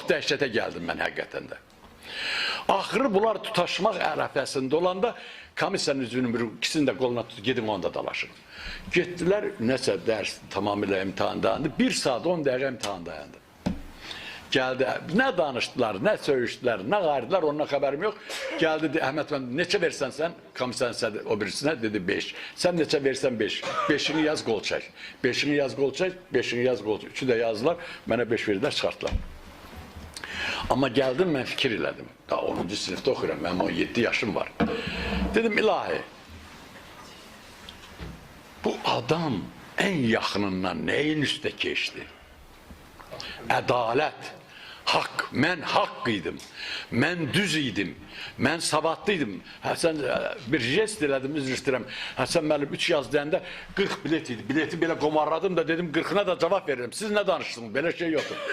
Çox dəhşətə gəldim mən həqiqətən də. Axırı bunlar tutaşmaq ərəfəsində olanda komissiyanın üzvünün ikisini də qoluna tutub, gedin onda dalaşın. Getdilər, nəsə dərs tamamilə imtahan dayandı. 1 saat 10 dəqiqə imtahan dayandı. Gəldi, nə danışdılar, nə söyüşdülər, nə qayırdılar, ondan xəbərim yox. Gəldi, Əhməd mən neçə versən sən, komissiyanın o birisinə, dedi 5. Sən neçə versən 5. 5'ini yaz, qol çək. 5'ini yaz, qol çək, 5'ini yaz, qol çək. Üçü də yazdılar, mənə 5 verdilər, çıxartdılar. Amma gəldim, mən fikir elədim. Daha 10-cu sinifdə oxuyuram, mənim 17 yaşım var. Dedim, ilahi, bu adam ən yaxınından nəyin üstə keçdi? Ədalət, haqq, mən haqq idim, mən düz idim, mən savadlı idim. Sən bir jest elədim, üzr istəyirəm. Həsən müəllim 3 yaz deyəndə 40 bilet idi. Bileti belə qomarladım da dedim 40'ına da cavab verirəm. Siz nə danışdınız? Belə şey yoxdur.